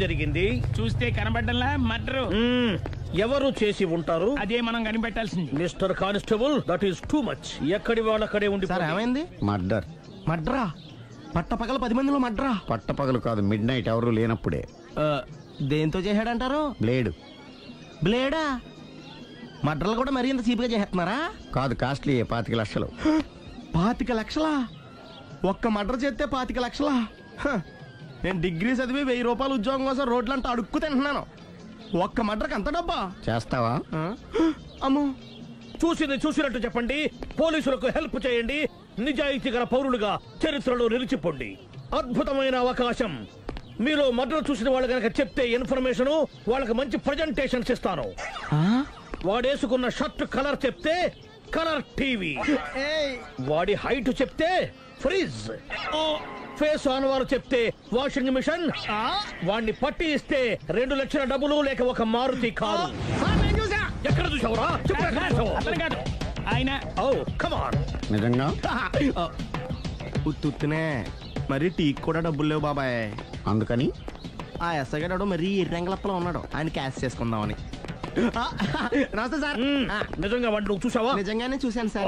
జరిగింది? చూస్తే కనబడ్డంలా మర్డరు. ఎవరు చేసి ఉంటారు? అదే మనం కనిపెట్టాల్సింది. Mister constable, that is too much. ఎక్కడి వాళ్ళక్కడే ఉండి. సార్ ఏమైంది? మర్డర్. మడ్రా? పట్టపగల 10 మందిలో మడ్రా? పట్టపగలు కాదు, మిడ్ నైట్ ఎవరు లేనప్పుడే. దేంతో చేశాడంటారు? బ్లేడ్. బ్లేడా? మడ్రలు కూడా మరీ ఇంత చీప్గా చేస్తున్నారా? కాదు, కాస్ట్లీ 25 లక్షలు. 25 లక్షలా? ఒక్క మడ్ర చేస్తే 25 లక్షలా? నేను డిగ్రీ చదివి 1000 రూపాయలు ఉద్యోగం కోసం రోడ్లంతా అడుక్కు తింటున్నాను. ఒక్క మడ్రకు అంత డబ్బా? చేస్తావా? అమ్మో. చూసింది చూసినట్టు చెప్పండి. పోలీసులకు హెల్ప్ చేయండి. నిజాయితీ గల పౌరులుగా చరిత్రలో నిలిచిపోండి. అద్భుతమైన అవకాశం. మీరు మర్డర్ చూసిన వాళ్ళు కనుక చెప్తే ఇన్ఫర్మేషన్, వాళ్ళకి మంచి ప్రజెంటేషన్స్ ఇస్తాను. వాడేసుకున్న షర్ట్ కలర్ చెప్తే కలర్ టీవీ, వాడి హైట్ చెప్తే ఫ్రిజ్, ఫేస్ ఆన్ వారు చెప్తే వాషింగ్ మిషన్, వాడిని పట్టి ఇస్తే 2 లక్షల డబ్బులు లేక ఒక మారుతి కారు. ఎక్కడ చూసావురా? ఆయన నిజంగా ఉత్తునే మరి టీకి కూడా డబ్బులు లేవు బాబాయ్. అందుకని ఆ ఎస్ఐ గారు మరీ ఎర్రంగలప్పలో ఉన్నాడు, ఆయన క్యాష్ చేసుకుందామని. నమస్తే సార్. నిజంగా వాడిని నువ్వు చూసావా? నిజంగానే చూశాను సార్.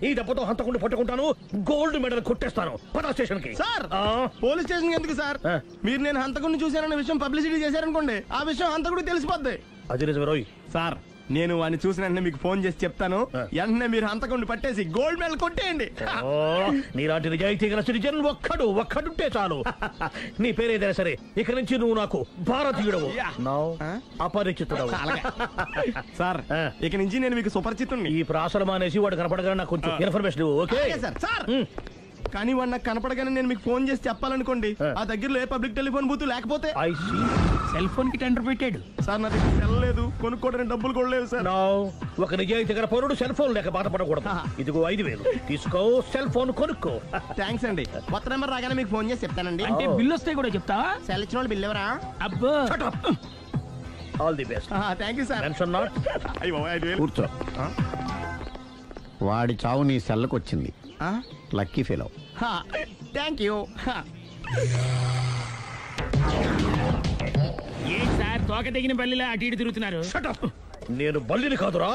ఈ దెబ్బతో హంతకుండా పట్టుకుంటాను, గోల్డ్ మెడల్ కొట్టేస్తాను. పటా స్టేషన్ కి. సార్ పోలీస్ స్టేషన్ ఎందుకు సార్? మీరు నేను హంతకుడిని చూశానన్న విషయం పబ్లిసిటీ చేశారనుకోండి, ఆ విషయం హంతకుడికి తెలిసిపోద్ది. అది నిజమే రోయ్. సార్ నేను వాడిని చూసిన వెంటనే మీకు ఫోన్ చేసి చెప్తాను. వెంటనే మీరు హంతకుడిని పట్టేసి గోల్డ్ మెడల్ కొట్టేయండి. నీలాంటి నిజాయితీ గల సిటిజన్ ఒక్కడుంటే చాలు. నీ పేరేదైనా సరే, ఇక నుంచి నువ్వు నాకు భారతీయుడవు, అపరిచితుడవు. సార్ ఇక నుంచి నేను మీకు సుపరిచితుడిని. ఈ ప్రాసలు మానేసి వాడు కనపడగానే నాకు కొంచెం ఇన్ఫర్మేషన్. Okay sir. కానీ వాడు నాకు కనపడగానే నేను మీకు ఫోన్ చేసి చెప్పాలనుకోండి, ఆ దగ్గరలో ఏ పబ్లిక్ టెలిఫోన్ బూత్ లేకపోతే. సెల్ ఫోన్ కి టెండర్ పెట్టాడు సార్. నా దగ్గర సెల్ లేదు, కొనుక్కోవడానికి డబ్బులు కూడా లేవు సార్. ఒక నిజాయితీ గల పౌరుడు సెల్ ఫోన్ లేక బాధపడకూడదు. ఇదిగో 5000 తీసుకో, సెల్ ఫోన్ కొనుక్కో. థ్యాంక్స్ అండి. కొత్త నెంబర్ రాగానే మీకు ఫోన్ చేసి చెప్తానండి. అంటే బిల్ వస్తే కూడా చెప్తావా? సెల్ ఇచ్చిన వాళ్ళు బిల్ ఎవరా? అబ్బో. All the best. Thank you sir. Tension not. కూర్చో. వాడి చావు నీ సెల్లకు వచ్చింది. Lucky fellow. Thank you. A sir తోక తెగిన బల్లిలా అటు ఇటు తిరుగుతున్నారు? నేను బల్లిని కాదురా,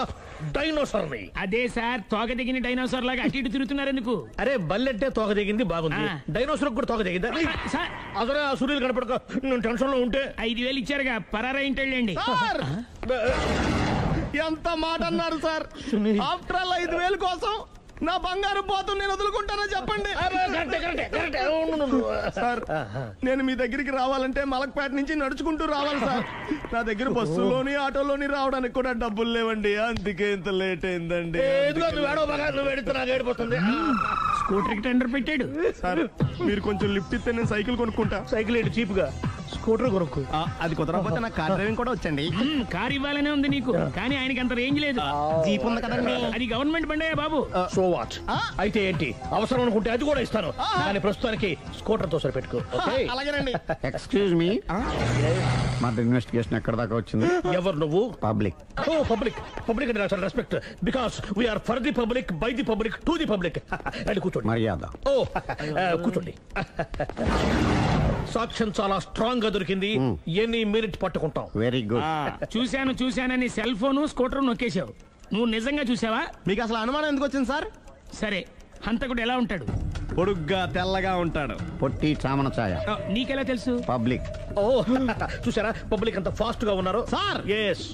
డైనోసార్ని. అదే సార్ తోక తెగిన డైనోసార్ లాగా అటు ఇటు తిరుగుతున్నారు ఎందుకు? అరే బల్లెంటే తోక తెగింది బాగుంది, డైనోసార్ కూడా తోక తెగిందా? అసలే ఆ సూర్యులు కనపడక నేను టెన్షన్ లో ఉంటే 5000 ఇచ్చారుగా, పరారా ఇంటండి. ఎంత మాట అన్నారు సార్? ఆఫ్టర్ ఆల్ 5000 కోసం నా బంగారు పోతు నేను వదులుకుంటానో చెప్పండి సార్. నేను మీ దగ్గరికి రావాలంటే మలక్పేట నుంచి నడుచుకుంటూ రావాలి సార్. నా దగ్గర బస్సులోని ఆటోలోని రావడానికి కూడా డబ్బులు లేవండి, అందుకే ఇంత లేట్ అయిందండి. స్కూటర్ కి టెండర్ పెట్టాడు సార్. మీరు కొంచెం లిఫ్ట్ ఇస్తే నేను సైకిల్ కొనుక్కుంటా. సైకిల్ ఏంటి చీప్ గా, స్కూటర్ కొనుక్కు. అది కుదరకపోతే నాకు కార్ డ్రైవింగ్ కూడా వచ్చండి. కార్ ఇవ్వాలనే ఉంది నీకు, కానీ ఆయనకి అంత రేంజ్ లేదు. జీప్ ఉంది కదండి. అది గవర్నమెంట్ బండే బాబు. So what? అయితే ఏంటి, అవసరం అనుకుంటే అది కూడా ఇస్తాను, కానీ ప్రస్తుతానికి స్కూటర్ తో సరిపెట్టుకో. అలాగేనండి. ఎక్స్క్యూజ్ మీ, మర్డర్ ఇన్వెస్టిగేషన్ ఎక్కడ దాకా వచ్చింది? ఎవరు నువ్వు? పబ్లిక్. ఓ పబ్లిక్. పబ్లిక్ అంటే నాకు respect, because we are for the public, by the public, to the public. అని కూర్చోండి. మర్యాద. ఓ కూర్చోండి. సాక్ష్యం చాలా స్ట్రాంగ్ గా దొరికింది, ఎన్ని మినిట్ పట్టుకుంటాం. Very good. చూశానని సెల్ ఫోన్ స్కూటర్ నొక్కేశావు. నువ్వు నిజంగా చూసావా? మీకు అసలు అనుమానం ఎందుకు వచ్చింది సార్? సరే, హంతకుడు ఎలా ఉంటాడు? పొడుగ్గా తెల్లగా ఉంటాడు. పొట్టి చామన ఛాయ. నీకెలా తెలుసు? పబ్లిక్. ఓ చూసారా పబ్లిక్ అంత ఫాస్ట్ గా ఉన్నారు సార్.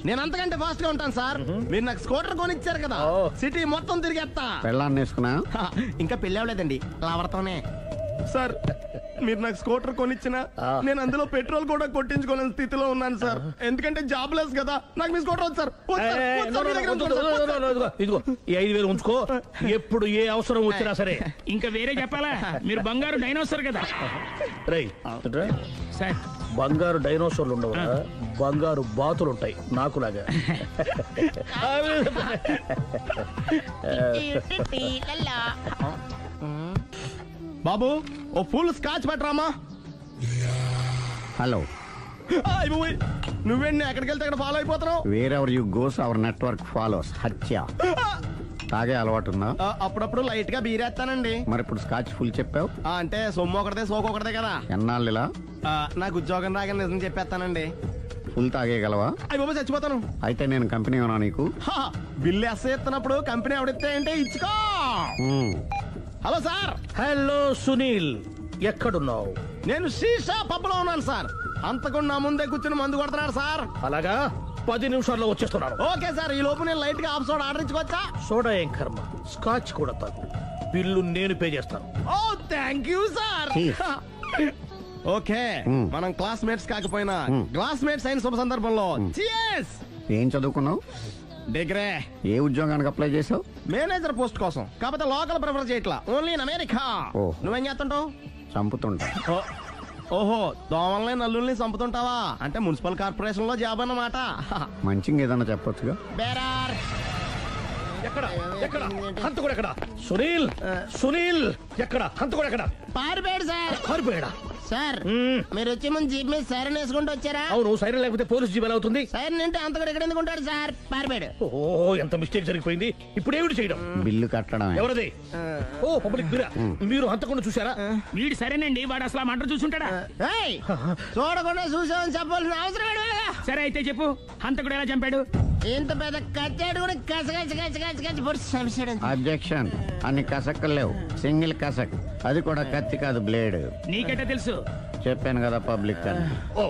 నేను అంతకంటే ఫాస్ట్ గా ఉంటాను సార్. మీరు నాకు స్కూటర్ కొనిచ్చారు కదా, సిటీ మొత్తం తిరిగేస్తా. పెళ్ళాన్ని వేసుకున్నా? ఇంకా పెళ్ళి అవ్వలేదండి, లావర్తోనే. సార్ మీరు నాకు స్కూటర్ కొనిచ్చినా నేను అందులో పెట్రోల్ కూడా కొట్టించుకోలేని స్థితిలో ఉన్నాను సార్. ఎందుకంటే జాబ్ లెస్ కదా, నాకు మీ స్కూటర్ వద్దు సార్. ఇదిగో ఈ 5000 ఉంచుకో, ఎప్పుడు ఏ అవసరం వచ్చినా సరే. ఇంకా వేరే చెప్పాలా? మీరు బంగారు డైనోసార్ కదా. రేయ్ సార్, బంగారు డైనోసార్లు ఉండవు, బంగారు బాతులు ఉంటాయి నాకులాగా. బాబు ఓ ఫుల్ స్కాచ్ పెట్టరామా. హలో. నువ్వేండి ఎక్కడికి వెళ్తే అక్కడ ఫాలో అయిపోతున్నావు? Wherever you goes our network follows. హత్య. తాగే అలవాటు ఉందా? అప్పుడప్పుడు లైట్ గా బీరేస్తానండి. మరి ఇప్పుడు స్కాచ్ ఫుల్ చెప్పావు. అంటే సొమ్ము ఒకటిదే సోకు ఒకటిదే కదా. ఎన్నాళ్ళు ఇలా? నాకు ఉద్యోగం రాగానే నిజం చెప్పేస్తానండి. ఫుల్ తాగేయగలవా? అయ్యి బాబా చచ్చిపోతాను. అయితే నేను కంపెనీ ఉన్నా నీకు. బిల్లు ఎస్ఐ ఇస్తున్నప్పుడు కంపెనీ ఎవడిస్తే అంటే ఇచ్చుకో. Hello sir. హలో సునీల్, ఎక్కడున్నావు? నేను శీషా పబ్లో ఉన్నాను సార్. అంతకుండా నా ముందే కూర్చుని మందు కొడుతున్నాడు సార్. అలాగా, 10 నిమిషాల్లో వచ్చేస్తున్నాను. Okay sir. ఈ లోపు నేను లైట్ గా హాఫ్ సోడా ఆర్డర్ ఇచ్చుకోవచ్చా? సోడా ఏం కర్మ, స్కాచ్ కూడా తాగు. బిల్లు నేను పే చేస్తాను. ఓ థ్యాంక్ యూ సార్. ఓకే, మనం క్లాస్మేట్స్ కాకపోయినా క్లాస్మేట్స్ అయిన శుభ సందర్భంలో cheers. ఏం చదువుకున్నావు? డిగ్రీ. ఏ ఉద్యోగానికి అప్లై చేసావు? మేనేజర్ పోస్ట్ కోసం. కాకపోతే లోకల్ ప్రిఫర్ చేయట్లా, ఓన్లీ ఇన్ అమెరికా. నువ్వేం చేస్తుంటావు? చంపుతుంటా. ఓహో, దోమల్ని నల్లుల్ని చంపుతుంటావా? అంటే మున్సిపల్ కార్పొరేషన్ లో జాబ్ అన్నమాట. మంచిగా ఏదన్నా చెప్పొచ్చుగా. బేరార్. ఎక్కడ ఎక్కడ హంతకుడు ఎక్కడ? సునీల్, సునీల్ ఎక్కడ? హంతకుడు ఎక్కడ? పారిపోయాడు సార్. పారిపోయాడా? సార్ మీరు వచ్చే ముందు జీప్ మీద సైరన్ వేసుకుంటూ వచ్చారా? అవును, సైరన్ లేకపోతే పోలీస్ జీప్ ఎలా అవుతుంది? సైరన్ అంటే అంతకుడు ఎక్కడ ఎందుకు ఉంటాడు సార్? పారిపోయాడు. ఓ, ఎంత మిస్టేక్ జరిగిపోయింది. ఇప్పుడు ఏమిటి చేయడం? బిల్లు కట్టడం. ఎవరది? ఓ, పబ్లిక్ బిరా. మీరు హంతకుండా చూసారా? వీడు సరేనండి, వాడు అసలు ఆ మంట చూసుంటాడా? చూడకుండా చూసామని చెప్పాల్సిన అవసరం లేదు. సరే అయితే చెప్పు, హంతకుడు ఎలా చంపాడు? ఇంత పెద్ద కచ్చాడు కూడా కస పొడి. అబ్జెక్షన్. అన్ని కసక్కలు లేవు, సింగిల్ కసక్. అది కూడా కత్తి కాదు, బ్లేడ్. నీకెట్టా తెలుసు? చెప్పాను కదా పబ్లిక్ అని. ఓ,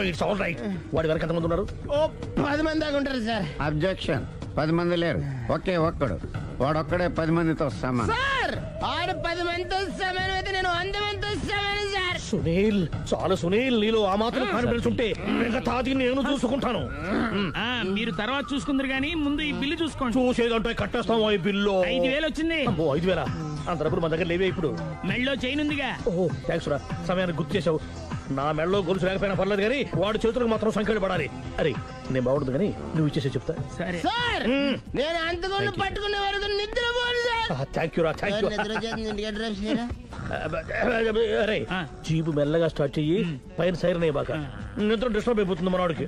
ఇట్స్ ఆల్ రైట్. వాడి వరకు ఎంతమంది ఉన్నారు? ఓ 10 మంది దాకా ఉంటారు సార్. అబ్జెక్షన్. 10 మంది లేరు, ఒకే ఒక్కడు. వాడొక్కడే 10 మందితో సమానం. సార్ ఆడు 10 మందితో సమానం అయితే నేను 100 మందితో సమానం సార్. సునీల్, చాలు సునీల్, నీలో ఆ మాత్రం కాన్ఫిడెన్స్ ఉంటే మిగతాది నేను చూసుకుంటాను. మీరు తర్వాత చూసుకుందరు గానీ ముందు ఈ బిల్లు చూసుకోండి. చూసేదంటే కట్టేస్తాం. ఈ బిల్లు 5,000 వచ్చింది. 5,000? అంత డబ్బులు మన దగ్గర లేవే ఇప్పుడు. మెళ్ళో చైన్ ఉందిగా. ఓహో, థ్యాంక్స్ రా, సమయానికి గుర్తు చేసావు. నా మెడలో గొలుసు లేకపోయినా పర్లేదు కానీ వాడి చేతులకు మాత్రం సంఖ్యలు పడాలి. అరే, నేను బాగుంటుంది కానీ నువ్వు ఇచ్చేసే చెప్తా. సరే సార్ నేను అంతకుండా పట్టుకునే వరకు నిద్రపోను సార్. థ్యాంక్ యూ రా, థ్యాంక్ యూ. అరే, జీబు మెల్లగా స్టార్ట్ చెయ్యి, పైన సైరన్ అయ్యాక నిద్ర డిస్టర్బ్ అయిపోతుంది మనవాడికి.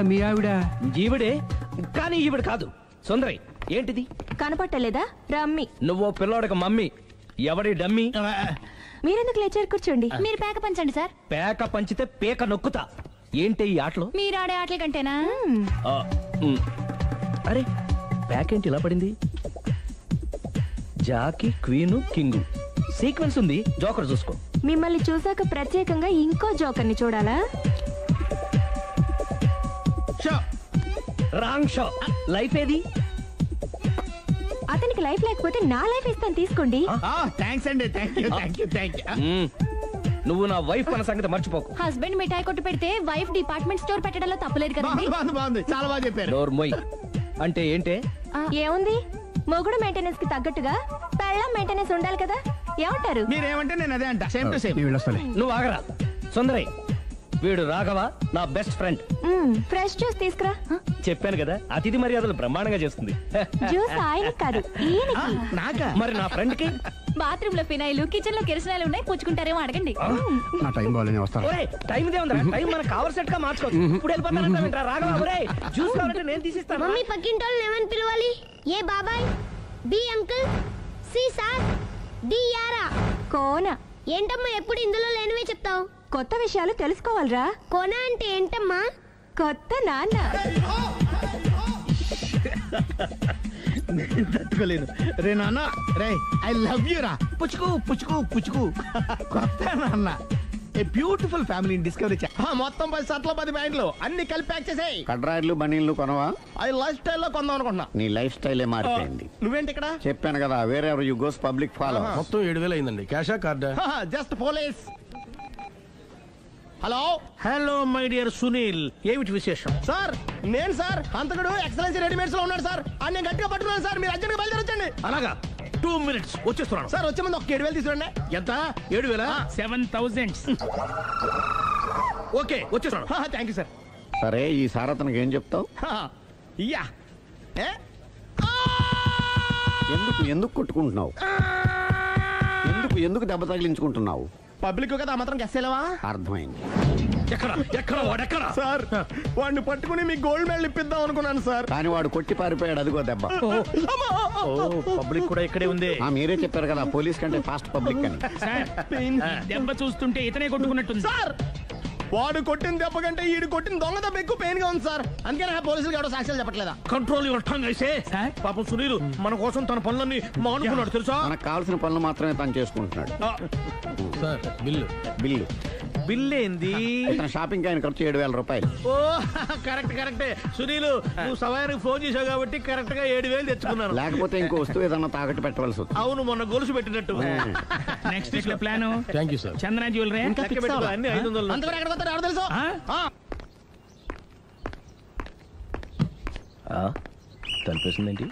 మీ ఆవిడ జీవిడే కానీ ఈవిడ కాదు. సుందరి, ఏంటిది కనపట్టలేదా? రమ్మి. నువ్వు పిల్లోడక మమ్మీ. ఎవడి డమ్మీ? మీరెందుకు లేచారు? కూర్చోండి. మీరు పేక పంచండి సార్. పేక పంచితే పేక నొక్కుతా. ఏంటి ఈ ఆటలు? మీరు ఆడే ఆటల కంటేనా? అరే, పేక ఏంటి ఇలా పడింది? జాకి, క్వీను, కింగు సీక్వెన్స్ ఉంది. జోకర్ చూసుకో. మిమ్మల్ని చూసాక ప్రత్యేకంగా ఇంకో జోకర్ని చూడాలా? Wrong show. లైఫ్ ఏది? అతనికి లైఫ్ లేకపోతే నా లైఫ్ ఇస్తాను, తీసుకోండి. థ్యాంక్స్ అండి. Thank you. నువ్వు నా వైఫ్ అన్న సంగతి మర్చిపోకు. హస్బెండ్ మిఠాయి కొట్టు పెడితే వైఫ్ డిపార్ట్మెంట్ స్టోర్ పెట్టడంలో తప్పలేదు కదండి. బాగుంది, చాలా బాగా చెప్పారు. డోర్ మొయ్. అంటే ఏంటే? ఏముంది, మొగుడు మెయింటెనెన్స్ కి తగ్గట్టుగా పెళ్ళం మెయింటెనెన్స్ ఉండాలి కదా. ఏమంటారు? మీరేమంటే నేను అదే అంట. Same to same. నువ్వు ఆగరా సుందరి. వీడు రాఘవ, నా బెస్ట్ ఫ్రెండ్. ఫ్రెష్ జ్యూస్ తీసుకురా. చెప్పాను కదా, అతిథి మర్యాదలు బ్రహ్మాండంగా చేస్తుంది. జ్యూస్ ఆయన కాదు, ఈయనకి. నాకా? మరి నా ఫ్రెండ్ కి బాత్రూమ్ లో ఫినాయిల్, కిచెన్ లో కిరసనాయిలు ఉన్నాయి, పుచ్చుకుంటారేమో అడగండి. నా టైం బాగాలేని వస్తాను. ఒరేయ్, టైం ఇదే ఉందిరా. టైం మనకు కవర్ సెట్ గా మార్చుకోవచ్చు. ఇప్పుడు వెళ్ళిపోతానంటా రాఘవ. ఒరేయ్, జ్యూస్ కావాలంటే నేను తీసిస్తాను. మమ్మీ పక్కింటోళ్ళని ఏమని పిలవాలి? ఏ బాబాయ్, B uncle, C sir, D యారా. కోన. ఏంటమ్మా ఎప్పుడు ఇందులో లేనివే చెప్తావు? కొత్త విషయాలు తెలుసుకోవాలిరా. కోన అంటే ఏంటమ్మా? కొత్త నాన్న. తట్టుకోలేను రే నాన్న. రే ఐ లవ్ యూ రా. పుచ్చుకు పుచ్చుకు పుచ్చుకు. కొత్త నాన్న. A beautiful family discovery. మొత్తం 10 షర్ట్లు 10 ప్యాంట్లు అన్ని కలిపి ప్యాక్ చేసేయ్. కడ్రాయిలు బనీళ్లు కొనవా? అది లైఫ్ స్టైల్లో కొందాం అనుకుంటున్నా. నీ లైఫ్ స్టైలే మారిపోయింది. నువ్వేంటి ఇక్కడ? చెప్పాను కదా, వేరే ఎవరు యు గోస్ పబ్లిక్ ఫాలో. మొత్తం 7,000 అయిందండి. క్యాషా కార్డా? Just police. Hello hello my dear Sunil, ఏమిటి విశేషం? సార్, నేను సార్ అంతకుడు ఎక్సలెన్సీ రెడీమేడ్స్ లో ఉన్నాడు సార్. అని నేను గట్టిగా పట్టుకున్నాను సార్. మీరు అర్జెంట్గా బయలుదేరొచ్చండి. అలాగా, 2 minutes వచ్చేస్తున్నాను. సార్ వచ్చే ముందు ఒక 7,000 తీసుకురండి. ఎంత? 7,000? 7,000. ఓకే, వచ్చేస్తున్నాను. Thank you sir. సరే, ఈ సారతనకి ఏం చెప్తావు? ఇయ్యా. ఎందుకు ఎందుకు కొట్టుకుంటున్నావు? ఎందుకు దెబ్బ తగిలించుకుంటున్నావు? పబ్లిక్ కదా మాత్రం గెస్సేలేవా? అర్థమైంది. ఎక్కడ వాడెక్కడ? సార్, వాడిని పట్టుకుని మీ గోల్డ్ మెడల్ ఇప్పిద్దాం అనుకున్నాను సార్. కానీ వాడు కొట్టి పారిపోయాడు. అదిగో దెబ్బ. పబ్లిక్ కూడా ఇక్కడే ఉంది. మీరే చెప్పారు కదా, పోలీస్ కంటే ఫాస్ట్ పబ్లిక్ అని. సార్, దెబ్బ చూస్తుంటే ఇతనే కొట్టుకున్నట్టుంది. సార్, వాడు కొట్టిన దెబ్బ కంటే ఈడు కొట్టిన దొంగ దెబ్బ ఎక్కువ పెయిన్ గా ఉంది సార్. అందుకే పోలీసులు ఎవడో సాక్ష్యాలు చెప్పట్లేదా? కంట్రోల్ యువర్ టంగ్ అయితే. పాపం సునీల్ మన కోసం తన పనులన్నీ మానుకున్నాడు తెలుసా? మనకు కావాల్సిన పనులు మాత్రమే తను చేసుకుంటున్నాడు. Sir, bill. బిల్ ఏంది? ఇతను షాపింగ్ ఆయన ఖర్చు 7,000 రూపాయలు. ఓ కరెక్టే సునీల్, నువ్వు సమయానికి ఫోన్ చేసావు కాబట్టి కరెక్ట్ గా 7,000 తెచ్చుకున్నాను. లేకపోతే ఇంకో వస్తువు ఏదన్నా తాకట్టు పెట్టవలసి వస్తుంది. అవును, మొన్న గొలుసు పెట్టినట్టు. నెక్స్ట్ వీక్ లో plan. Thank you sir. Chandana jewellery. లెక్క పెట్టుకో, అన్ని 500. అంతవరకు ఎక్కడ పోతారు ఎవరు తెలుసు? తలిపేసిందేంటి?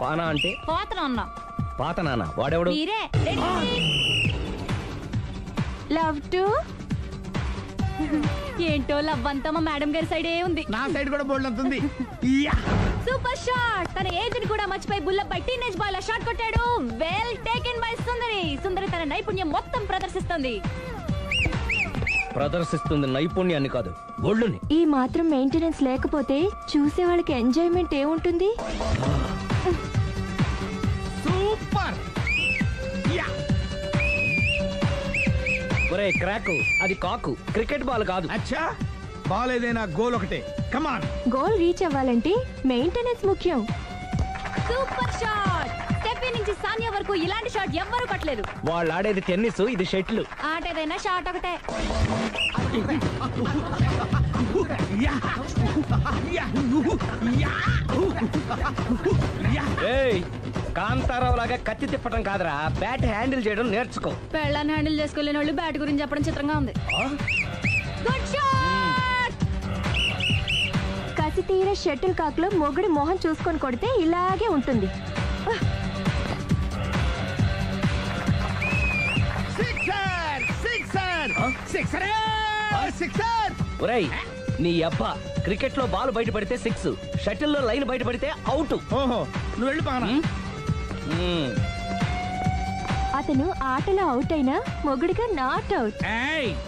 పానా అంటే పాత నాన్న. వాడెవడు? లవ్ టు ఏంటో లవ్ అంతా మా మేడం గారి సైడే ఉంది. నా సైడ్ కూడా బోల్డ్ అవుతుంది. Super shot. తన ఏజ్ ని కూడా మర్చిపోయి బుల్లపై టీనేజ్ బాయ్ లా షాట్ కొట్టాడు. వెల్ టేకెన్ బై సుందరి. సుందరి తన నైపుణ్యం మొత్తం ప్రదర్శిస్తుంది. నైపుణ్యాన్ని కాదు, ఒళ్ళుని. ఈ మాత్రం మెయింటెనెన్స్ లేకపోతే చూసే వాళ్ళకి ఎంజాయ్మెంట్ ఏముంటుంది? సూపర్. ఒరే క్రాక్, అది కాకు, క్రికెట్ బాల్ కాదు. అచ్చా, బాల్ ఏదైనా గోల్ ఒకటే. కమాన్. గోల్ రీచ్ అవ్వాలంటే మెయింటెనెన్స్ ముఖ్యం. Super shot. స్టెఫీ నుంచి సానియా వరకు ఇలాంటి షాట్ ఎవ్వరూ కొట్టలేదు. వాళ్ళు ఆడేది టెన్నిస్, ఇది షటిల్. ఆట ఏదైనా షాట్ ఒకటే. కాంతారావు లాగా కత్తి తిప్పటం కాదురా, బ్యాట్ హ్యాండిల్ చేయడం నేర్చుకో. పెళ్ళాన్ని హ్యాండిల్ చేసుకోలేని వాళ్ళు బ్యాట్ గురించి చెప్పడం చిత్రంగా ఉంది. Good shot. కసి తీర షటిల్ కాక్ లో మొగుడి మొహం చూసుకొని కొడితే ఇలాగే ఉంటుంది. ఒరేయ్, నీ అబ్బా, క్రికెట్ లో బాల్ బయట పడితే 6, షటిల్ లో లైన్ బయట పడితే అవుట్. ఓహో, నువ్వు వెళ్ళి పానా. అతను ఆటలో అవుట్ అయినా మొగుడిగా నాట్ అవుట్.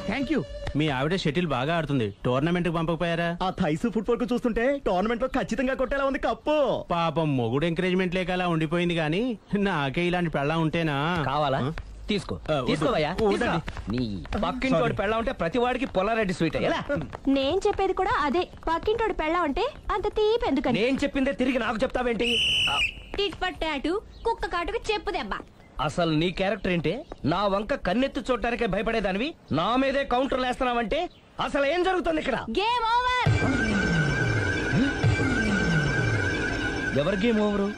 Thank you. మీ ఆవిడ షటిల్ బాగా ఆడుతుంది, టోర్నమెంట్ కి పంపకపోయారా? ఆ థైస్ ఫుట్బాల్ కు చూస్తుంటే టోర్నమెంట్ లో ఖచ్చితంగా కొట్టేలా ఉంది కప్పు. పాపం మొగుడు ఎంకరేజ్మెంట్ లేక అలా ఉండిపోయింది గానీ నాకే ఇలాంటి పెళ్ళా ఉంటేనా? కావాలా? తీసుకో తీసుకోవయ్యా. నీ పక్కింటోడి పెళ్ళ ఉంటే ప్రతి వాడికి పొలారెడ్డి స్వీట్ ఎలా? నేను చెప్పేది కూడా అదే. పక్కింటోడు పెళ్ళా ఉంటే అంత తీపి ఎందుకని? నేను చెప్పిందే తిరిగి నాకు చెప్తావేంటి? టిట్ పట్టాటు కుక్క కాటుకు చెప్పు దెబ్బ. అసలు నీ క్యారెక్టర్ ఏంటి? నా వంక కన్నెత్తి చూడటానికే భయపడేదానివి నా మీదే కౌంటర్లు వేస్తున్నావంటే అసలు ఏం జరుగుతుంది ఇక్కడ? Game over. ఎవరి game over?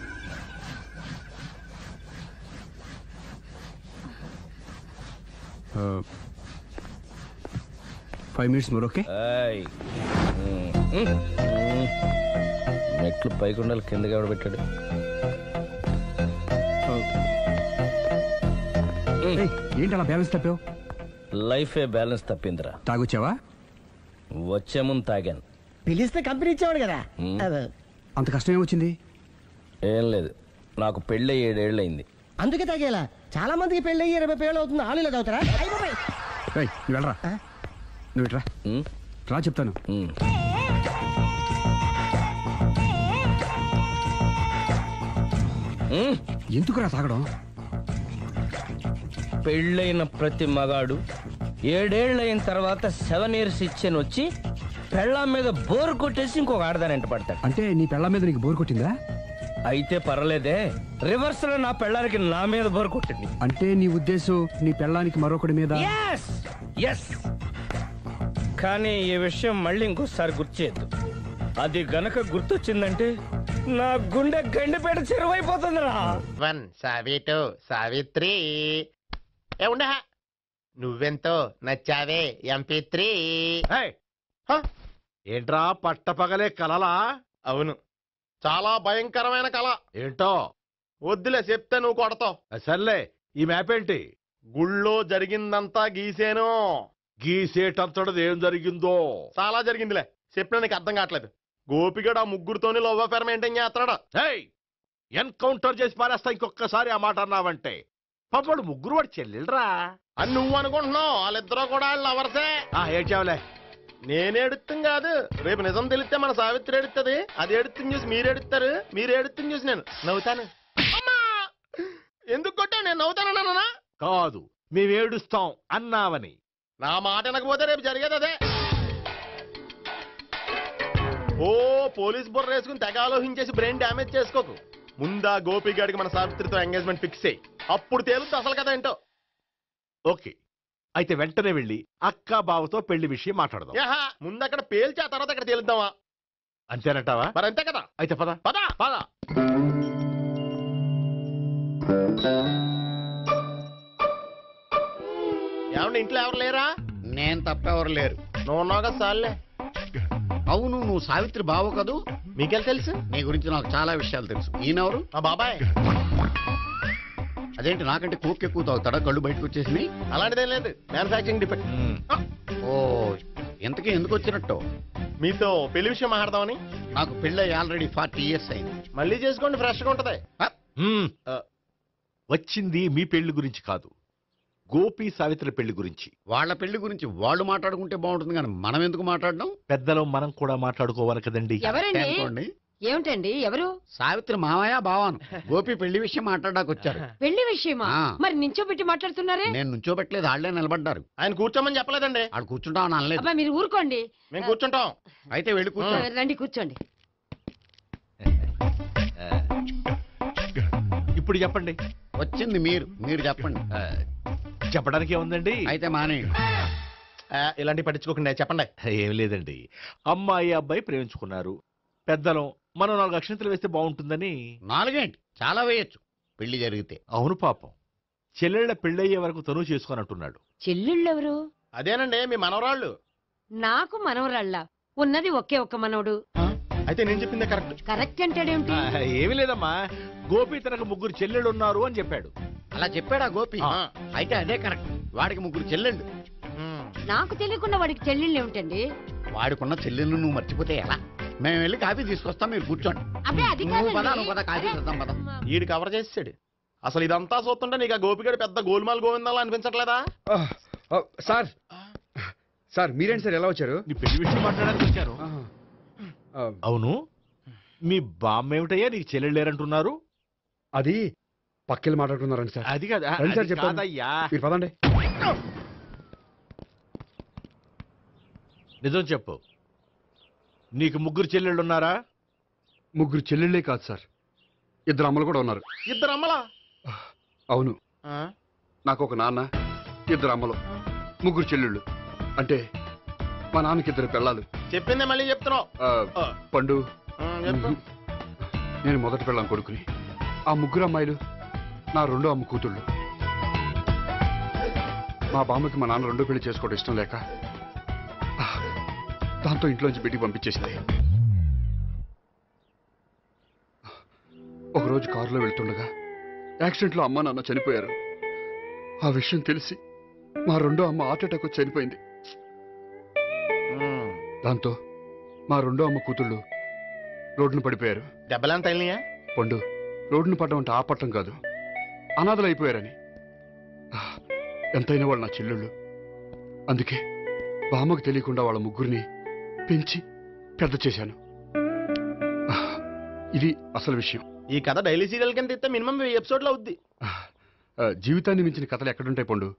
5 minutes more, okay? మెట్లు పైకుండాలి కిందకి ఎవడ పెట్టాడు? ఏంటి అలా బ్యాలెన్స్ తప్పావు? లైఫే బ్యాలెన్స్ తప్పిందిరా. తాగొచ్చావా? వచ్చే ముందు తాగాను. పిలిస్తే కంపెనీ ఇచ్చేవాడు కదా. అంత కష్టం ఏమొచ్చింది? ఏం లేదు, నాకు పెళ్ళి 7 ఏళ్ళు అయింది. అందుకే తాగేలా. చాలా మందికి పెళ్లి 20 ఏళ్ళు అవుతుంది. ఆలీలో తాగుతారా? నువ్వు వెళ్ళరా, నువ్వు ఇట్రా రా చెప్తాను. ఎందుకురా తాగడం? పెళ్ళైన ప్రతి మగాడు 7 ఏళ్ళు అయిన తర్వాత 7 years ఇచ్చాను వచ్చి పెళ్ళాం మీద బోర్ కొట్టేసి ఇంకొక ఆడదాని ఎంట పడతాడు. అంటే నీ పెళ్ళ మీద నీకు బోర్ కొట్టిందా? అయితే పర్లేదే, రివర్స్ లో నా పెళ్ళానికి నా మీద బోర్ కొట్టింది. అంటే నీ ఉద్దేశం నీ పెళ్ళానికి మరొకటి మీద? ఎస్. కానీ ఈ విషయం మళ్ళీ ఇంకోసారి గుర్తు చేయద్దు. అది గనక గుర్తొచ్చిందంటే నా గుండె గండిపేట చెరువైపోతుందిరా. 1 సావిటు సావిత్రి ఏ ఉండ నువ్వెంతో నచ్చావే MP3. ఏంట్రా పట్టపగలే కలలా? అవును, చాలా భయంకరమైన కళ. ఏంటో? వద్దులే చెప్తే నువ్వు కొడతావు. సర్లే, ఈ మ్యాప్ ఏంటి? గుళ్ళో జరిగిందంతా గీసేను. గీసేటంతటది ఏం జరిగిందో? చాలా జరిగిందిలే, చెప్పినా నీకు అర్థం కావట్లేదు. గోపిగడు ఆ ముగ్గురుతోని లవ్ అఫేర్ మెయింటైన్ చేస్తాడా? ఎన్కౌంటర్ చేసి పారేస్తా ఇంకొకసారి ఆ మాట అన్నావంటే. పాపడు ముగ్గురు వాడు చెల్లెలరా అని నువ్వు అనుకుంటున్నావు. వాళ్ళిద్దరూ కూడా లవర్సే. ఏడ్చావులే. నేనేడుతుంది కాదు, రేపు నిజం తెలిస్తే మన సావిత్రి ఎడుతుంది. అది ఎడుతుంది చూసి మీరు ఎడుతారు, మీరు ఎడుతుంది చూసి నేను నవ్వుతాను. ఎందుకు కొట్టా? నేను నవ్వుతానన్నా? కాదు, మేమేడుస్తాం అన్నావని. నా మాట వినకపోతే రేపు జరిగేది అదే. ఓ పోలీస్ బుర్ర వేసుకుని తెగ ఆలోచించేసి బ్రెయిన్ డ్యామేజ్ చేసుకోకు. ముందా గోపిగాడికి మన సావిత్రితో ఎంగేజ్మెంట్ ఫిక్స్ అయ్యి అప్పుడు తేలుద్ది అసలు కదా ఏంటో. ఓకే, అయితే వెంటనే వెళ్ళి అక్క బావతో పెళ్లి విషయం మాట్లాడదాం. ముందు అక్కడ పేల్చి ఆ తర్వాత అక్కడ తేలుద్దామా? అంతేనంటావా? మరి అంతే కదా. అయితే పద పద పద. ఏమండి ఇంట్లో ఎవరు లేరా? నేను తప్పెవరు లేరు. నువ్వు ఉన్నావు కదా సార్లే. అవును, నువ్వు సావిత్రి బావ కదూ? మీకెళ్ళి తెలుసు? నీ గురించి నాకు చాలా విషయాలు తెలుసు. ఈయనెవరు? మా బాబాయ్. అదేంటి నాకంటే కోక్ ఎక్కువ తాగుతాడా? కళ్ళు బయటకు వచ్చేసినాయి. అలాంటిదేం లేదు, మ్యానుఫాక్చరింగ్ డిఫెక్ట్. ఓ, ఇంతకీ ఎందుకు వచ్చినట్టు? మీతో పెళ్లి విషయం మాట్లాడదామని. నాకు పెళ్ళి ఆల్రెడీ 40 years అయింది. మళ్ళీ చేసుకోండి, ఫ్రెష్ గా ఉంటది. వచ్చింది మీ పెళ్లి గురించి కాదు, గోపి సావిత్రి పెళ్లి గురించి. వాళ్ళ పెళ్లి గురించి వాళ్ళు మాట్లాడుకుంటే బాగుంటుంది, కానీ మనం ఎందుకు మాట్లాడడం? పెద్దలో మనం కూడా మాట్లాడుకోవాలి కదండి. అనుకోండి. ఏమిటండి? ఎవరు? సావిత్రి మామయ్య బావాను. గోపి పెళ్లి విషయం మాట్లాడడానికి వచ్చారు. పెళ్లి విషయమా? మరి నించోబెట్టి మాట్లాడుతున్నారే? నేను నుంచోబెట్టలేదు, వాళ్ళే నిలబడ్డారు. ఆయన కూర్చోమని చెప్పలేదండి. వాళ్ళు కూర్చుంటామని అనలేదు. అబ్బా మీరు ఊరుకోండి. మేము కూర్చుంటాం. అయితే వెళ్ళి కూర్చోండి. రండి కూర్చోండి. ఇప్పుడు చెప్పండి. వచ్చింది మీరు చెప్పండి. చెప్పడానికి ఏముందండి? అయితే మానేయండి. ఇలాంటి పట్టించుకోకుండా చెప్పండి. ఏం లేదండి, అమ్మాయి అబ్బాయి ప్రేమించుకున్నారు. పెద్దలం మనం 4 అక్షంతలు వేస్తే బాగుంటుందని. 4 ఏంటి, చాలా వేయచ్చు పెళ్లి జరిగితే. అవును, పాపం చెల్లెళ్ళ పెళ్ళయ్యే వరకు తను చేసుకోనంటున్నాడు. చెల్లెళ్ళెవరు? అదేనండి మీ మనవరాళ్ళు. నాకు మనవరాళ్ళ? ఉన్నది ఒకే ఒక్క మనవడు. అయితే నేను చెప్పిందే కరెక్ట్. కరెక్ట్ అంటాడేమిటి? ఏమీ లేదమ్మా, గోపి తనకు 3 చెల్లెళ్ళు ఉన్నారు అని చెప్పాడు. అలా చెప్పాడా గోపి? అయితే అదే కరెక్ట్. వాడికి 3 చెల్లెళ్ళు. నాకు తెలియకుండా వాడికి చెల్లెళ్ళు ఏమిటండి? వాడికున్న చెల్లెళ్ళు నువ్వు మర్చిపోతే ఎలా? మేము వెళ్ళి కాఫీ తీసుకొస్తాం, మీరు కూర్చోండి. అబ్బే అది నువ్వు పద, కాఫీ చేద్దాం పద. ఈడు కవర్ చేసాడు. అసలు ఇదంతా చూస్తుంటే నీకు ఆ గోపిగడు పెద్ద గోల్మాల్ గోవిందాలు అనిపించట్లేదా? సార్ సార్ మీరేంటి సార్ ఎలా వచ్చారు? నీ పెళ్లి విషయం మాట్లాడడానికి వచ్చారు. అవును, మీ బామ్మ ఏమిటయ్యా నీకు చెల్లెళ్ళు లేరంటున్నారు? అది పక్కెళ్ళి మాట్లాడుకున్నారండి సార్. అది కదా సార్ చెప్తాను, మీరు పదండి. నిజం చెప్పు, నీకు ముగ్గురు చెల్లెళ్ళు ఉన్నారా? ముగ్గురు చెల్లెళ్ళే కాదు సార్, ఇద్దరు అమ్మలు కూడా ఉన్నారు. ఇద్దరు అమ్మలా? అవును, నాకు ఒక నాన్న, ఇద్దరు అమ్మలు, ముగ్గురు చెల్లెళ్ళు. అంటే మా నాన్నకి ఇద్దరు పిల్లలు. చెప్పిందే మళ్ళీ చెప్తున్నావు. పండు, నేను మొదటి పిల్లం కొడుకుని. ఆ ముగ్గురు అమ్మాయిలు నా రెండో అమ్మ కూతుళ్ళు. మా బామ్మకి మా నాన్న రెండో పెళ్లి చేసుకోవడం ఇష్టం లేక దాంతో ఇంట్లోంచి బిడ్డికి పంపించేసింది. ఒకరోజు కారులో వెళ్తుండగా యాక్సిడెంట్లో అమ్మ నాన్న చనిపోయారు. ఆ విషయం తెలిసి మా రెండో అమ్మ హార్ట్ అటాక్ వచ్చి చనిపోయింది. దాంతో మా రెండో అమ్మ కూతుళ్ళు రోడ్డును పడిపోయారు. దెబ్బలంత అయినాయా? పండు, రోడ్డును పడ్డం అంటే ఆపట్టం కాదు, అనాథలు అయిపోయారని. ఎంతైనా వాళ్ళు నా చెల్లెళ్ళు. అందుకే బామ్మకు తెలియకుండా వాళ్ళ ముగ్గురిని పెంచి పెద్ద చేశాను. ఇది అసలు విషయం. ఈ కథ డైలీ సీరియల్ కింద ఇస్తే మినిమం 10 ఎపిసోడ్లు అవుద్ది. జీవితాన్ని మించిన కథలు ఎక్కడుంటాయి పండు?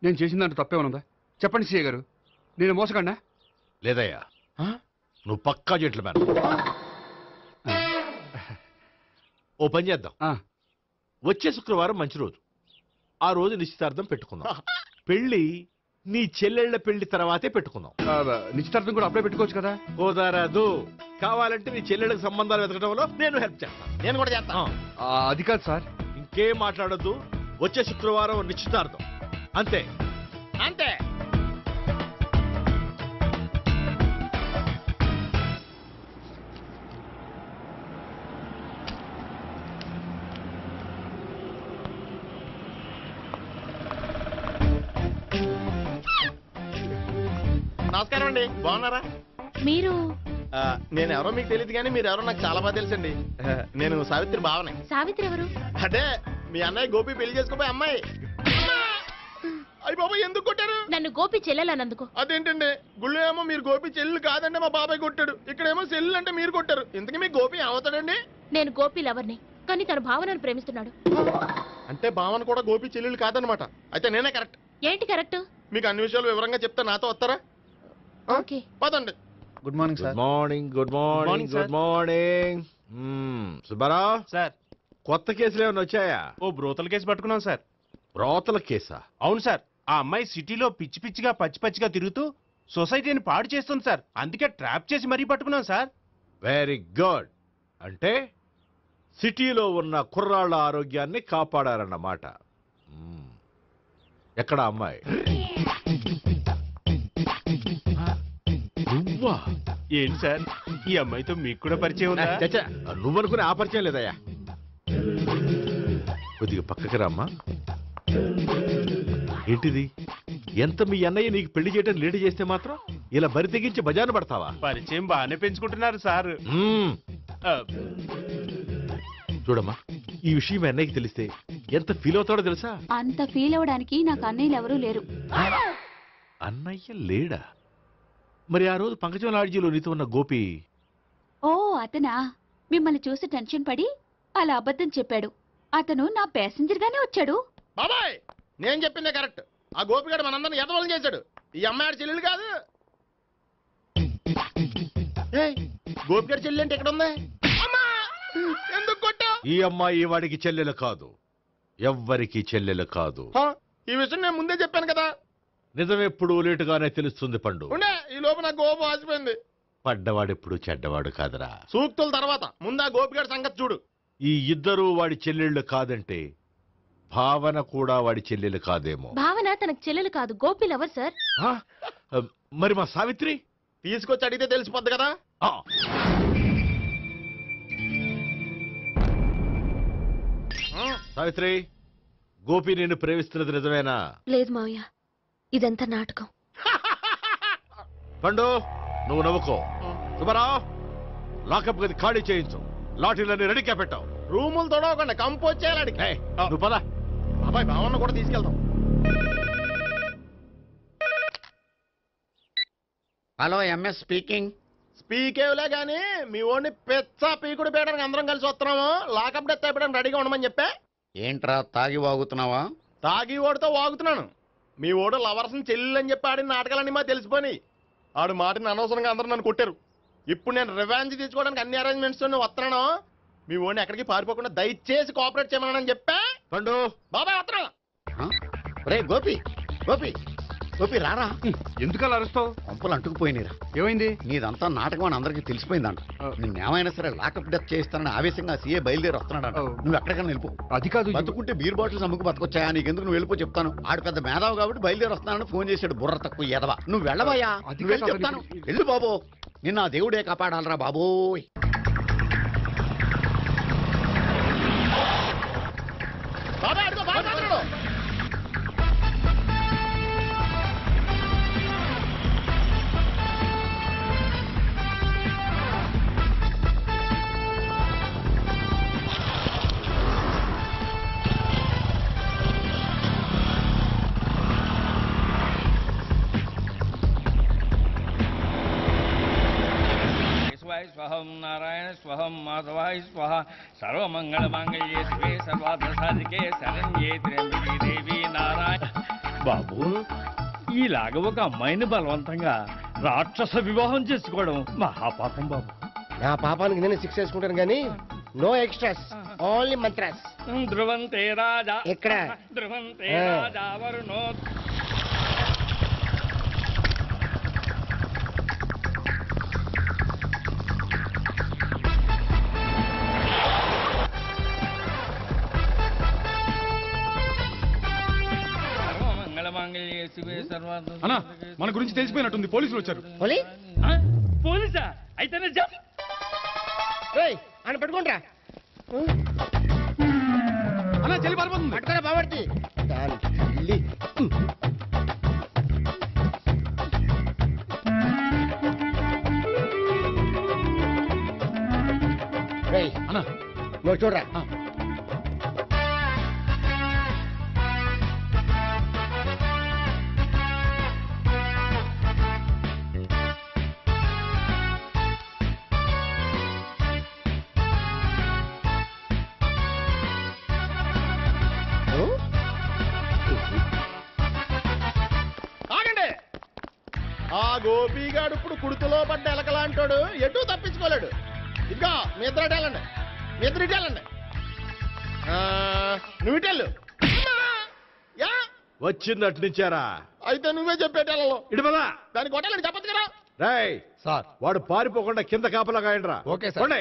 నేను చేసిన దాంట్లో తప్పేమనుందా? చెప్పండి సీఏ గారు, నేను మోసగండా? లేదయ్యా, నువ్వు పక్కా జెంట్లు మ్యాన్. ఓ పని చేద్దాం, వచ్చే శుక్రవారం మంచి రోజు, ఆ రోజు నిశ్చితార్థం పెట్టుకుందాం. పెళ్లి నీ చెల్లెళ్ల పెళ్లి తర్వాతే పెట్టుకుందాం. నిశ్చితార్థం కూడా అప్పుడే పెట్టుకోవచ్చు కదా? కుదరదు, కావాలంటే నీ చెల్లెళ్ళకి సంబంధాలు వెతకడంలో నేను హెల్ప్ చేస్తాను. నేను కూడా చేస్తాను. అది కాదు సార్. ఇంకేం మాట్లాడద్దు, వచ్చే శుక్రవారం నిశ్చితార్థం, అంతే అంతే. నమస్కారం అండి, బాగున్నారా? మీరు? నేను ఎవరో మీకు తెలియదు కానీ మీరు ఎవరో నాకు చాలా బాగా తెలుసండి. నేను సావిత్రి బావనే. సావిత్రి ఎవరు? అదే మీ అన్నయ్య గోపి పెళ్లి చేసుకోపోయి అమ్మాయి. అయ్యి బాబాయ్, ఎందుకు కొట్టారు? నన్ను గోపి చెల్లెలన్నందుకు. అదేంటండి, గుళ్ళు ఏమో మీరు గోపి చెల్లు కాదంటే మా బాబాయ్ కొట్టాడు, ఇక్కడేమో చెల్లు అంటే మీరు కొట్టారు. ఇంతకీ మీ గోపి ఏమవుతాడండి? నేను గోపి లవర్ని, కానీ తన భావనను ప్రేమిస్తున్నాడు. అంటే భావన కూడా గోపి చెల్లెలు కాదనమాట. అయితే నేనే కరెక్ట్. ఏంటి కరెక్ట్? మీకు అన్ని విషయాలు వివరంగా చెప్తే నాతో వస్తారా? ఓకే, పదండి. Good morning sir. Good morning. Good morning. Good morning. Subbarao sir, కొత్త కేసులు ఏమైనా వచ్చాయా? ఓ బ్రోతల కేసు పట్టుకున్నాం సార్. బ్రోతల కేసా? అవును సార్, ఆ అమ్మాయి సిటీలో పిచ్చి పిచ్చిగా పచ్చిగా తిరుగుతూ సొసైటీని పాడు చేస్తుంది సార్. అందుకే ట్రాప్ చేసి మరీ పట్టుకున్నాం సార్. Very good. అంటే సిటీలో ఉన్న కుర్రాళ్ళ ఆరోగ్యాన్ని కాపాడారన్నమాట. ఎక్కడ అమ్మాయి? నువ్వా? ఏంటి సార్, ఈ అమ్మాయితో మీకు కూడా పరిచయం ఉందా? నువ్వనుకునే ఆ పరిచయం లేదయ్యా. కొద్దిగా పక్కకి రామ్మా. ఏంటిది? ఎంత మీ అన్నయ్య నీకు పెళ్లి చేయడం లేట్ చేస్తే మాత్రం ఇలా బరి తెగించి బజారు పడతావా? పరిచయం బాగానే పెంచుకుంటున్నారు సార్. చూడమ్మా, ఈ విషయం మీ అన్నయ్యకి తెలిస్తే ఎంత ఫీల్ అవుతాడో తెలుసా? అంత ఫీల్ అవడానికి నాకు అన్నయ్యలు ఎవరూ లేరు. అన్నయ్య లేడా? మరి ఆ రోజు పంకజం లాడ్జీలో నీతో ఉన్న గోపి? ఓ అతనా? మిమ్మల్ని చూసి టెన్షన్ పడి అలా అబద్ధం చెప్పాడు. అతను నా ప్యాసింజర్ గానే వచ్చాడు. బాబాయ్, నేను చెప్పిందే కరెక్ట్. ఆ గోపిగాడు మనందరిని ఎదవలం చేశాడు. ఈ అమ్మాయి చెల్లెలు కాదు. గోపిగాడి చెల్లి అంటే ఇక్కడ ఉంది. ఎందుకు కొట్టా? ఈ అమ్మాయి వాడికి చెల్లెలు కాదు, ఎవ్వరికి చెల్లెలు కాదు. ఈ విషయం నేను ముందే చెప్పాను కదా. నిజమెప్పుడు లేటుగానే తెలుస్తుంది పండు. ఉండే, ఈ లోపు నాకు గోపం ఆసిపోయింది. పడ్డవాడెప్పుడు చెడ్డవాడు కాదురా. సూక్తుల తర్వాత ముందు ఆ గోపిగాడి సంగతి చూడు. ఈ ఇద్దరు వాడి చెల్లెళ్ళు కాదంటే భావన కూడా వాడి చెల్లెలు కాదేమో. భావన తనకు చెల్లెలు కాదు, గోపి లవర్ సార్. మరి మా సావిత్రి? తీసుకొచ్చి అడిగితే తెలిసిపోద్ది కదా. సావిత్రి, గోపి నేను ప్రేమిస్తున్నది నిజమేనా? లేదు మావయ్య, ఇదంతా నాటకం. పండు, నువ్వు నవ్వుకో. సుబ్బారావు, లాకప్ గది ఖాళీ చేయించు. లాఠీలన్నీ రెడీగా పెట్టావు. రూములు తొడవకుండా కంపోజ్ చేయాలి. నువ్వు పద. అబ్బాయి భావన కూడా తీసుకెళ్తాం. Hello MS speaking. స్పీకేవ్లే గానీ మీ ఓడిని పెచ్చ పీకుడు పేయడానికి అందరం కలిసి వస్తున్నాము. లాకప్ డెత్ అయిపోయడానికి రెడీగా ఉండమని చెప్పే. ఏంట్రా తాగి వాగుతున్నావా? తాగి ఓడితో వాగుతున్నాను. మీ ఓడు లవర్స్ని చెల్లెని చెప్పి ఆడిన నాటకాలన్నీ మా తెలిసిపోయి ఆడు మాటని అనవసరంగా అందరూ నన్ను కొట్టారు. ఇప్పుడు నేను రివెంజ్ తీసుకోవడానికి అన్ని అరేంజ్మెంట్స్ వస్తున్నాను. మీ ఓడిని ఎక్కడికి పారిపోకుండా దయచేసి కోఆపరేట్ చేయమని చెప్పా. పండు బాబాయ్ వస్తున్నా. రే గోపి గోపి గోపి రారా. ఎందుకలా అరుస్తావు? పంపులు అంటుకుపోయినరా. ఏమైంది? నీదంతా నాటకం అని అందరికీ తెలిసిపోయిందంట. నిన్నేమైనా సరే లాకప్ డెత్ చేయిస్తానని ఆవేశంగా సీఏ బయలుదేరి వస్తున్నాడంట. నువ్వు ఎక్కడికైనా వెళ్ళిపో. అది కాదు. బతుకుంటే బీర్ బాటిల్స్ అమ్ముకు బతకొచ్చాయా? నీకెందుకు నువ్వు వెళ్ళిపో చెప్తాను. ఆడు పెద్ద మేధావు కాబట్టి బయలుదేరి వస్తున్నానని ఫోన్ చేశాడు. బుర్ర తక్కువ ఎదవా. నువ్వు వెళ్ళవయ్యా. నువ్వు వెళ్ళి చెప్తాను. వెళ్ళు బాబో. నిన్న ఆ దేవుడే కాపాడాలరా బాబోయ్. బాబాయ్ అడుగు బాబాయ్ అడుగు. స్వహం నారాయణ స్వహం మాధవాయ స్వహ సర్వమంగళ మాంగళ్యే శివే సర్వార్థ సాధికే శరణ్యే త్ర్యంబకే దేవి నారాయణ. బాబు, ఈలాగ ఒక అమ్మాయిని బలవంతంగా రాక్షస వివాహం చేసుకోవడం మహాపాపం బాబు. నా పాపానికి నేను శిక్ష వేసుకుంటాను కానీ నో ఎక్స్ట్రాస్, ఓన్లీ మంత్రాస్. ధ్రువంతే రాజా ఎక్కడ? ధ్రువంతే రాజా వరుణో. అన్నా, మన గురించి తెలిసిపోయినట్టుంది. పోలీసులు వచ్చారు. పోలీసా? అయితేనే జప్. అని పట్టుకుంటా అన్నా, చెల్లి పారిపోతుంది. పట్టుకోరా బాబర్తి. అన్నా నువ్వు చూడరా. ఆ గోపిగాడు ఇప్పుడు కుడుతులో పడ్డ ఎలకలాంటాడు. ఎటు తప్పించుకోలేడు. ఇదిగా మీ ఇద్దరు ఇటేళ్ళండి. మీ ఇద్దరు ఇటేళ్ళండి. నువ్వు ఇటెళ్ళు. వచ్చిందటు నుంచారా? అయితే నువ్వే చెప్పేటెళ్ళలో ఇటు పదా. దానికి కొట్టాలని చెప్పచ్చు కదా. రేయ్ సార్, వాడు పారిపోకుండా కింద కాపలా కాయండిరా. Okay sir.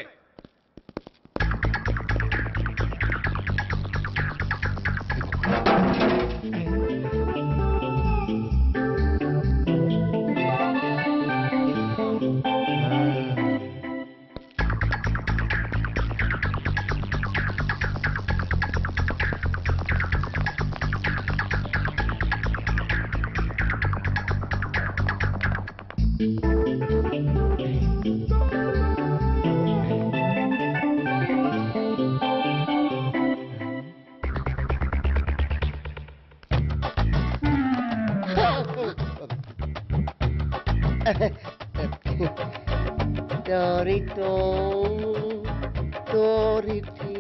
Torito, Toriti.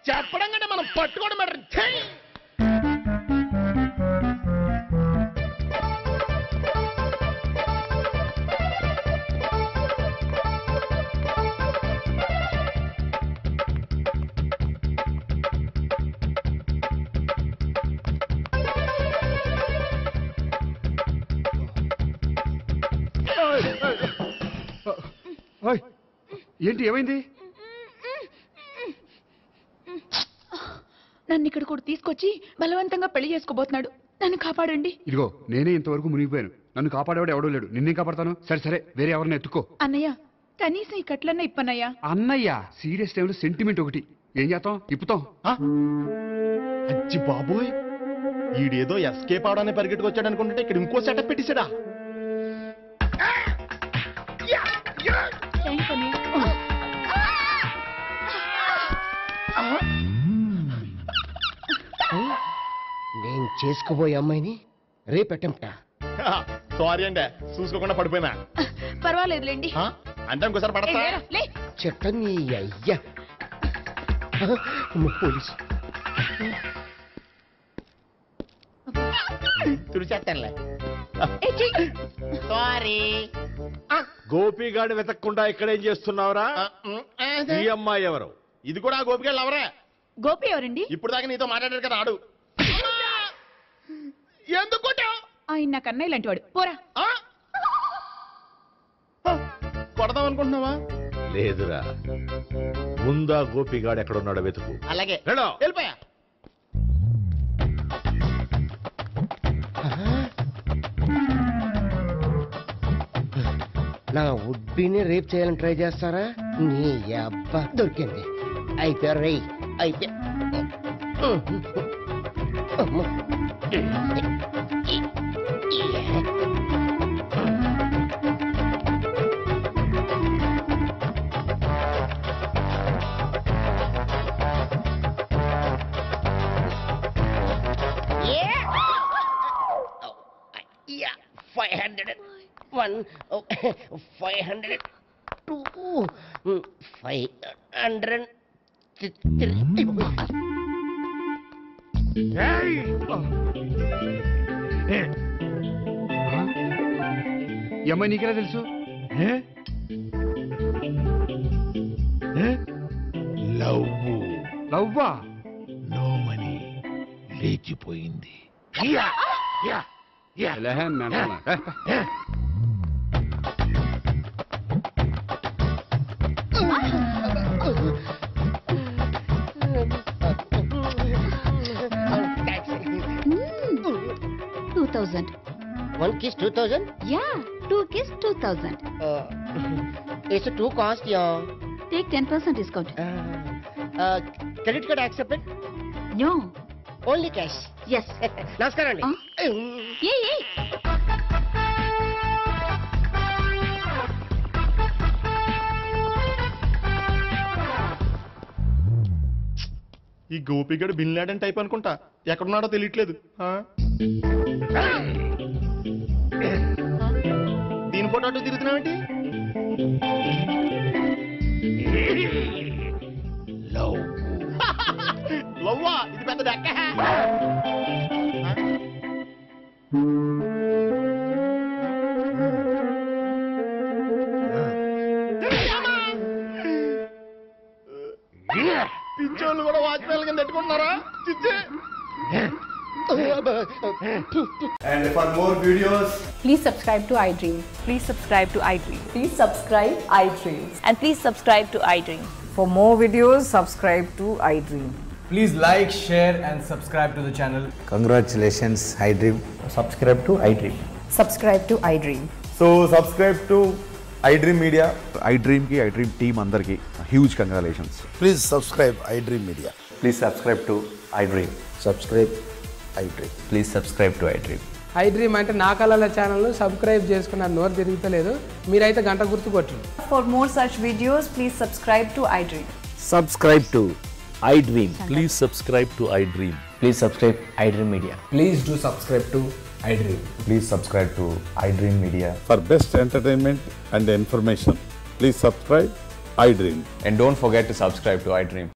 చెప్పడం కంటే మనం పట్టుకోవడం బెటర్. ఏంటి ఏమైంది? నన్ను ఇక్కడ కూడా తీసుకొచ్చి బలవంతంగా పెళ్లి చేసుకోబోతున్నాడు. నన్ను కాపాడండి. ఇదిగో నేనే ఇంతవరకు మునిగిపోయాను. నన్ను కాపాడేవాడు ఎవడో లేడు. నిన్నే కాపాడతాను. సరే సరే వేరే ఎవరిని ఎత్తుకో. అన్నయ్య కనీసం ఈ కట్లన్నా ఇప్పన్నయ్యా. అన్నయ్య సీరియస్ టైంలో సెంటిమెంట్ ఒకటి. ఏం చేస్తాం? ఇప్పుతాం. అచ్చి బాబోయ్, ఈడేదో ఎస్కేప్ అవడానికి పరిగెట్టుకొచ్చాడు అనుకుంటే ఇక్కడ ఇంకో సెటప్ పెట్టేశాడా? నేను చేసుకోబోయే అమ్మాయిని రేపెట్టంటా. సారీ అండి, చూసుకోకుండా పడిపోయినా. పర్వాలేదులేండి. అంటే ఇంకోసారి పడతా. చెట్టని అయ్యా పోలీసు తుడిచేస్తానులే. సారీ. గోపిగాడిని వెతకకుండా ఇక్కడేం చేస్తున్నావురా? ఈ అమ్మాయి ఎవరు? ఇది కూడా గోపిగాళ్ళు ఎవరే? గోపి ఎవరండి? ఇప్పుడు దాకా నీతో మాట్లాడారు కదా ఆడు. ఎందుకు ఆయన నాకు అన్నయ్య లాంటి వాడు. పోరా. కొడదాం అనుకుంటున్నావా? లేదురా, ముందా గోపిగాడు ఎక్కడున్నాడో వెతుకు. అలాగే వెళ్ళో. వెళ్ళిపోయా. నా ఉడ్బీని రేప్ చేయాలని ట్రై చేస్తారా? నీ అబ్బా దొరికింది. అయితే రై అయితే $500 $500 $500 ఈ అమ్మాయి నీకెలా తెలుసు? లవ్వా? నో మనీ లేచిపోయింది. One kiss 2000? Yeah, 2 kiss 2000. It's a 2 cost, yeah. Take 10% discount. Credit card accepted? No. Only cash. Yes. Namaskaram andi. Hey. ఈ గోపిగడు బిన్ లాడెన్ టైప్ అనుకుంటా. ఎక్కడున్నాడో తెలియట్లేదు. దీని ఫోటో అటు తిరుగుతున్నావేంటి? లవ్వా? ఇది పెద్ద డెక్క. పించోళ్ళు కూడా వాచ్మెన్ కింద పెట్టుకుంటున్నారా? చిచ్చే. And for more videos, please subscribe to iDream. Please subscribe to iDream. Please subscribe iDream. And please subscribe to iDream. For more videos, subscribe to iDream. please like, share and subscribe to the channel. Congratulations, iDream. Subscribe to iDream. Subscribe to iDream. So subscribe to iDream Media. iDream ki iDream team andarki huge congratulations. Please subscribe iDream Media. Please subscribe to iDream. Subscribe iDream. Please subscribe to iDream. iDream అంటే నా కళల channel subscribe చేసుకున్న నోరు తిరుగుతలేదు. మీరైతే గంట గుర్తు కొట్టండి. For more such videos, please subscribe to iDream. Subscribe to iDream. Please subscribe to iDream. Please subscribe iDream Media. Please do subscribe to iDream. Please subscribe to iDream Media. For best entertainment and information, please subscribe iDream. And don't forget to subscribe to iDream.